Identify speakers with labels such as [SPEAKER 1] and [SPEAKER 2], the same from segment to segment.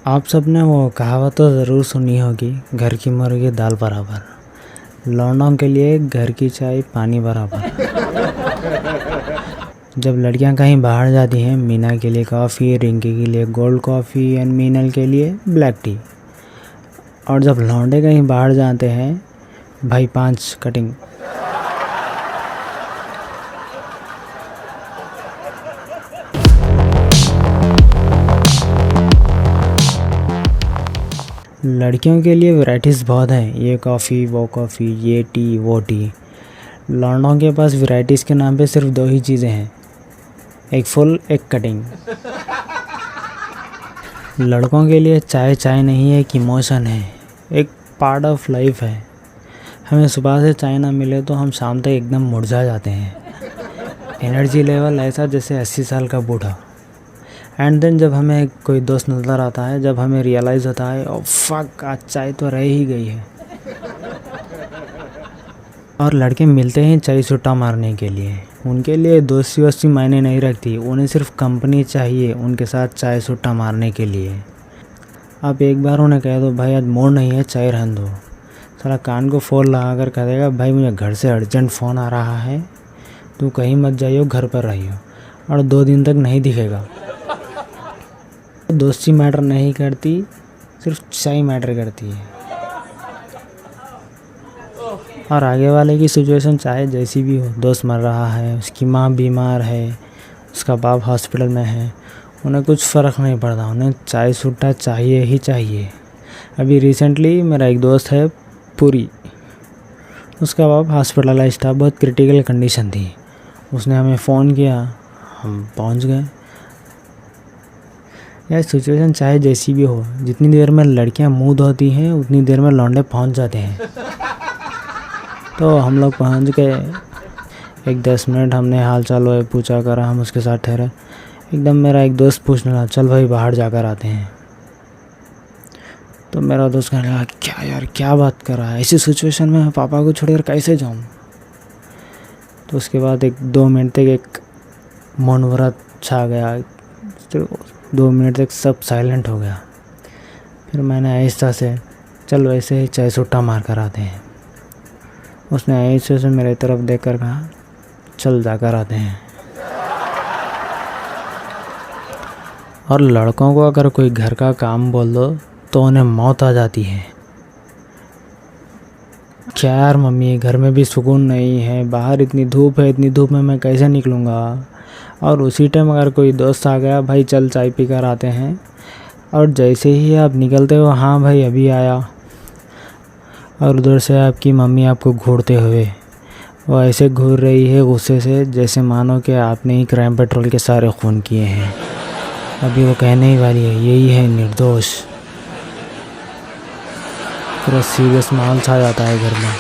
[SPEAKER 1] आप सब ने वो कहावत तो ज़रूर सुनी होगी, घर की मुर्गी दाल बराबर। लौंडों के लिए घर की चाय पानी बराबर। जब लड़कियां कहीं बाहर जाती हैं, मीना के लिए कॉफ़ी, रिंकी के लिए गोल्ड कॉफ़ी एंड मीनल के लिए ब्लैक टी। और जब लौंडे कहीं बाहर जाते हैं, भाई 5 कटिंग। लड़कियों के लिए वैराइटीज़ बहुत हैं, ये कॉफ़ी वो कॉफ़ी, ये टी वो टी। लौंडों के पास वैराइटीज़ के नाम पे सिर्फ 2 ही चीज़ें हैं, एक फुल एक कटिंग। लड़कों के लिए चाय चाय नहीं है, एक इमोशन है, एक पार्ट ऑफ लाइफ है। हमें सुबह से चाय ना मिले तो हम शाम तक एकदम मुरझा जाते हैं। एनर्जी लेवल ऐसा जैसे 80 साल का बूढ़ा। एंड देन जब हमें कोई दोस्त नज़र आता है, जब हमें रियलाइज़ होता है ओ फक, आज चाय तो रह ही गई है। और लड़के मिलते हैं चाय सुट्टा मारने के लिए। उनके लिए दोस्ती वोस्ती मायने नहीं रखती, उन्हें सिर्फ कंपनी चाहिए उनके साथ चाय सुट्टा मारने के लिए। आप एक बार उन्हें कह दो भाई आज मूड नहीं है, चाय रहने दो, साला कान को फ़ोन लगा कर कह देगा भाई मुझे घर से अर्जेंट फ़ोन आ रहा है, तू कहीं मत जाइयो, घर पर रहियो। और 2 दिन तक नहीं दिखेगा। दोस्ती मैटर नहीं करती, सिर्फ चाय मैटर करती है। और आगे वाले की सिचुएशन चाहे जैसी भी हो, दोस्त मर रहा है, उसकी माँ बीमार है, उसका बाप हॉस्पिटल में है, उन्हें कुछ फ़र्क नहीं पड़ता, उन्हें चाय सुट्टा चाहिए ही चाहिए। अभी रिसेंटली मेरा एक दोस्त है पुरी, उसका बाप हॉस्पिटलाइज्ड था, बहुत क्रिटिकल कंडीशन थी। उसने हमें फ़ोन किया, हम पहुंच गए। यह सिचुएशन चाहे जैसी भी हो, जितनी देर में लड़कियां मुँह धोती हैं उतनी देर में लौंडे पहुंच जाते हैं। तो हम लोग पहुंच गए, एक 10 मिनट हमने हाल चाल पूछा करा, हम उसके साथ ठहरे। एकदम मेरा एक दोस्त पूछने लगा चल भाई बाहर जाकर आते हैं। तो मेरा दोस्त कहने लगा क्या यार क्या बात कर रहा है, ऐसी सिचुएशन में पापा को छोड़कर कैसे जाऊं। तो उसके बाद 2 मिनट तक एक मौन व्रत छा गया, तो 2 मिनट तक सब साइलेंट हो गया। फिर मैंने आहिस्ता से चल वैसे ही चाय सुट्टा मार कर आते हैं। उसने आहिस्ते से मेरे तरफ देखकर कहा चल जाकर आते हैं। और लड़कों को अगर कोई घर का काम बोल दो तो उन्हें मौत आ जाती है। क्या यार मम्मी, घर में भी सुकून नहीं है, बाहर इतनी धूप है, इतनी धूप में मैं कैसे निकलूँगा। और उसी टाइम अगर कोई दोस्त आ गया भाई चल चाय पी कर आते हैं, और जैसे ही आप निकलते हो हाँ भाई अभी आया, और उधर से आपकी मम्मी आपको घूरते हुए, वो ऐसे घूर रही है गुस्से से जैसे मानो कि आपने ही क्राइम पेट्रोल के सारे खून किए हैं। अभी वो कहने ही वाली है यही है निर्दोष। पूरा सीरियस माहौल छा जाता है घर में।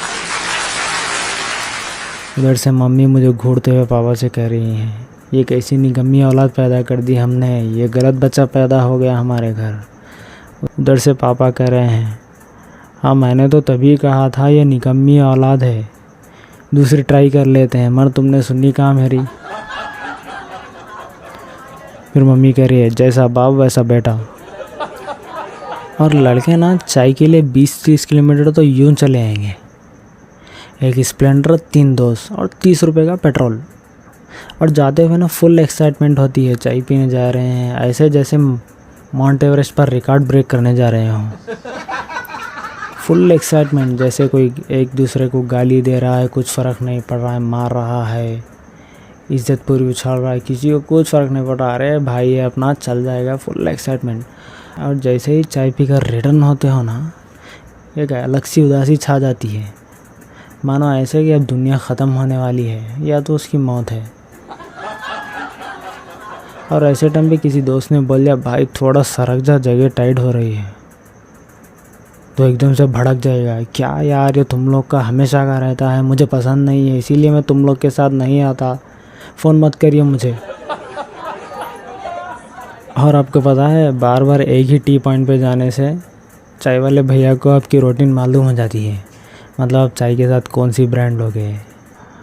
[SPEAKER 1] उधर से मम्मी मुझे घूरते हुए पापा से कह रही हैं ये कैसी निकम्मी औलाद पैदा कर दी हमने, ये गलत बच्चा पैदा हो गया हमारे घर। उधर से पापा कह रहे हैं हाँ मैंने तो तभी कहा था ये निकम्मी औलाद है, दूसरी ट्राई कर लेते हैं, मगर तुमने सुनी कहाँ मेरी। फिर मम्मी कह रही है जैसा बाप वैसा बेटा। और लड़के ना चाय के लिए 20-30 किलोमीटर तो यूं चले आएंगे। एक स्प्लेंडर, 3 दोस्त और 30 रुपये का पेट्रोल। और जाते हुए ना फुल एक्साइटमेंट होती है, चाय पीने जा रहे हैं, ऐसे जैसे माउंट एवरेस्ट पर रिकॉर्ड ब्रेक करने जा रहे हों। फुल एक्साइटमेंट, जैसे कोई एक दूसरे को गाली दे रहा है, कुछ फ़र्क नहीं पड़ रहा है, मार रहा है, इज्जत पूरी उछाल रहा है, किसी को कुछ फ़र्क नहीं पड़ रहा, अरे भाई है अपना चल जाएगा, फुल एक्साइटमेंट। और जैसे ही चाय पीकर रिटर्न होते हो ना, एक अलग सी उदासी छा जाती है, मानो ऐसे कि अब दुनिया ख़त्म होने वाली है या तो उसकी मौत है। और ऐसे टाइम पे किसी दोस्त ने बोल दिया भाई थोड़ा सरक जा, जगह टाइट हो रही है, तो एकदम से भड़क जाएगा क्या यार ये तुम लोग का हमेशा का रहता है, मुझे पसंद नहीं है, इसीलिए मैं तुम लोग के साथ नहीं आता, फ़ोन मत करिए मुझे। और आपको पता है बार बार एक ही टी पॉइंट पे जाने से चाय वाले भैया को आपकी रूटीन मालूम हो जाती है, मतलब आप चाय के साथ कौन सी ब्रांड लोगे।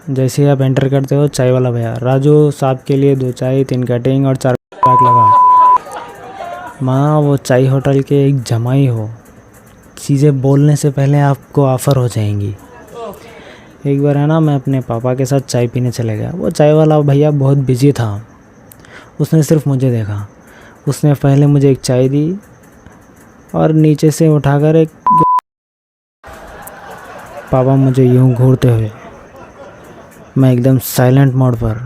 [SPEAKER 1] जैसे ही आप एंटर करते हो, चाय वाला भैया राजू साहब के लिए 2 चाय, 3 कटिंग और 4 पैक लगा। माँ वो चाय होटल के एक जमाई हो, चीज़ें बोलने से पहले आपको ऑफ़र हो जाएंगी। एक बार है ना, मैं अपने पापा के साथ चाय पीने चले गया। वो चाय वाला भैया बहुत बिजी था। उसने सिर्फ मुझे देखा। उसने पहले मुझे एक चाय दी और नीचे से उठाकर एक पापा मुझे यूं घूरते हुए, मैं एकदम साइलेंट मोड पर।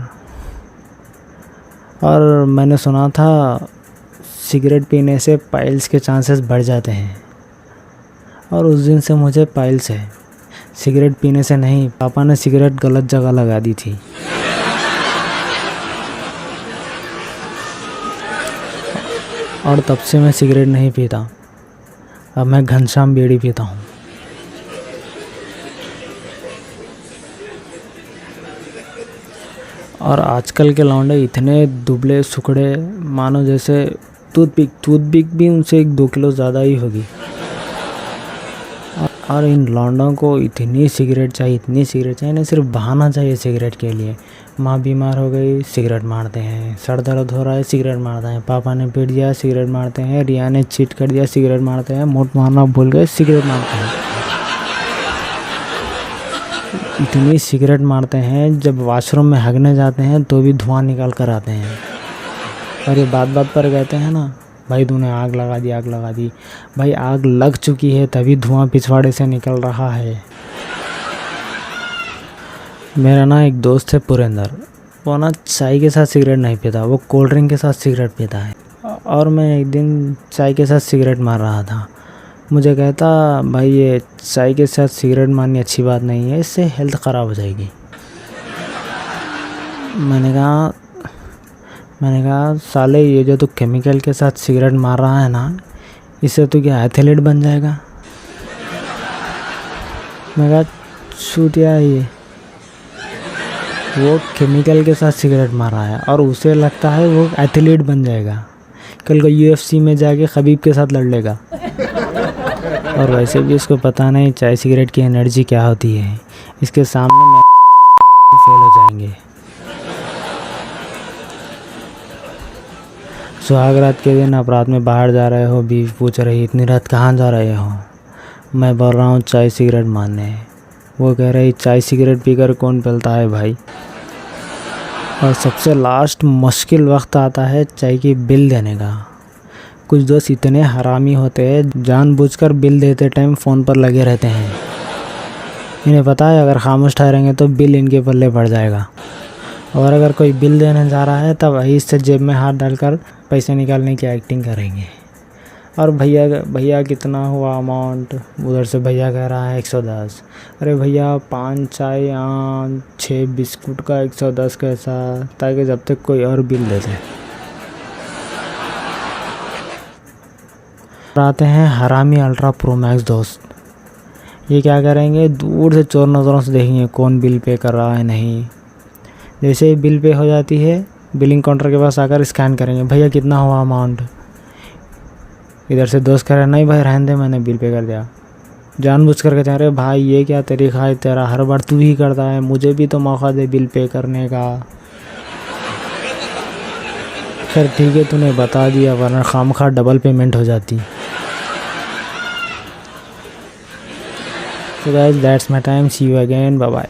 [SPEAKER 1] और मैंने सुना था सिगरेट पीने से पाइल्स के चांसेस बढ़ जाते हैं, और उस दिन से मुझे पाइल्स है। सिगरेट पीने से नहीं, पापा ने सिगरेट गलत जगह लगा दी थी। और तब से मैं सिगरेट नहीं पीता। अब मैं घनश्याम बीड़ी पीता हूँ। और आजकल के लौंडे इतने दुबले सुखड़े, मानो जैसे टूथपिक भी उनसे 1-2 किलो ज़्यादा ही होगी। और इन लौंडों को इतनी सिगरेट चाहिए, इन्हें सिर्फ बहाना चाहिए सिगरेट के लिए। माँ बीमार हो गई, सिगरेट मारते हैं। सर दर्द हो रहा है, सिगरेट मारते हैं। पापा ने पीट दिया, सिगरेट मारते हैं। रिया ने चीट कर दिया, सिगरेट मारते हैं। मोट मारना भूल गए, सिगरेट मारते हैं। इतनी सिगरेट मारते हैं, जब वॉशरूम में हगने जाते हैं तो भी धुआं निकाल कर आते हैं। और ये बात पर कहते हैं ना, भाई तूने आग लगा दी। भाई आग लग चुकी है, तभी धुआं पिछवाड़े से निकल रहा है। मेरा ना एक दोस्त है पुरेंदर, वो ना चाय के साथ सिगरेट नहीं पीता, वो कोल्ड ड्रिंक के साथ सिगरेट पीता है। और मैं एक दिन चाय के साथ सिगरेट मार रहा था। मुझे कहता, भाई ये चाय के साथ सिगरेट मारनी अच्छी बात नहीं है, इससे हेल्थ ख़राब हो जाएगी। मैंने कहा साले, ये जो तू केमिकल के साथ सिगरेट मार रहा है ना, इससे तू क्या एथलीट बन जाएगा? मैं कहा छूटिया ये, वो केमिकल के साथ सिगरेट मार रहा है और उसे लगता है वो एथलीट बन जाएगा, कल को UFC में जाके खबीब के साथ लड़ लेगा। और वैसे भी उसको पता नहीं चाय सिगरेट की एनर्जी क्या होती है। इसके सामने में फेल हो जाएंगे। सुहाग रात के दिन आप रात में बाहर जा रहे हो, बीवी पूछ रही इतनी रात कहाँ जा रहे हो? मैं बोल रहा हूँ चाय सिगरेट मारने। वो कह रही चाय सिगरेट पीकर कौन पलता है भाई। और सबसे लास्ट मुश्किल वक्त आता है चाय की बिल देने का। कुछ दोस्त इतने हरामी होते हैं, जानबूझकर बिल देते टाइम फ़ोन पर लगे रहते हैं। इन्हें पता है अगर खामोश ठहरेंगे तो बिल इनके पल्ले पड़ जाएगा। और अगर कोई बिल देने जा रहा है तब इससे जेब में हाथ डालकर पैसे निकालने की एक्टिंग करेंगे। और भैया कितना हुआ अमाउंट? उधर से भैया कह रहा है 110। अरे भैया 5 चाय 6 बिस्कुट का 110 कैसा, ताकि जब तक कोई और बिल दे दे। आते हैं हरामी अल्ट्रा प्रो मैक्स दोस्त। ये क्या करेंगे, दूर से चोर नज़रों से देखेंगे कौन बिल पे कर रहा है नहीं। जैसे ही बिल पे हो जाती है, बिलिंग काउंटर के पास आकर स्कैन करेंगे, भैया कितना हुआ अमाउंट। इधर से दोस्त कह रहे नहीं भाई रहने दे, मैंने बिल पे कर दिया। जानबूझ कर कहते हैं अरे भाई ये क्या तरीका है तेरा, हर बार तू ही करता है, मुझे भी तो मौका दे बिल पे करने का। खैर ठीक है, तूने बता दिया, वरना खामखा डबल पेमेंट हो जाती। So guys, that's my time. See you again. Bye bye.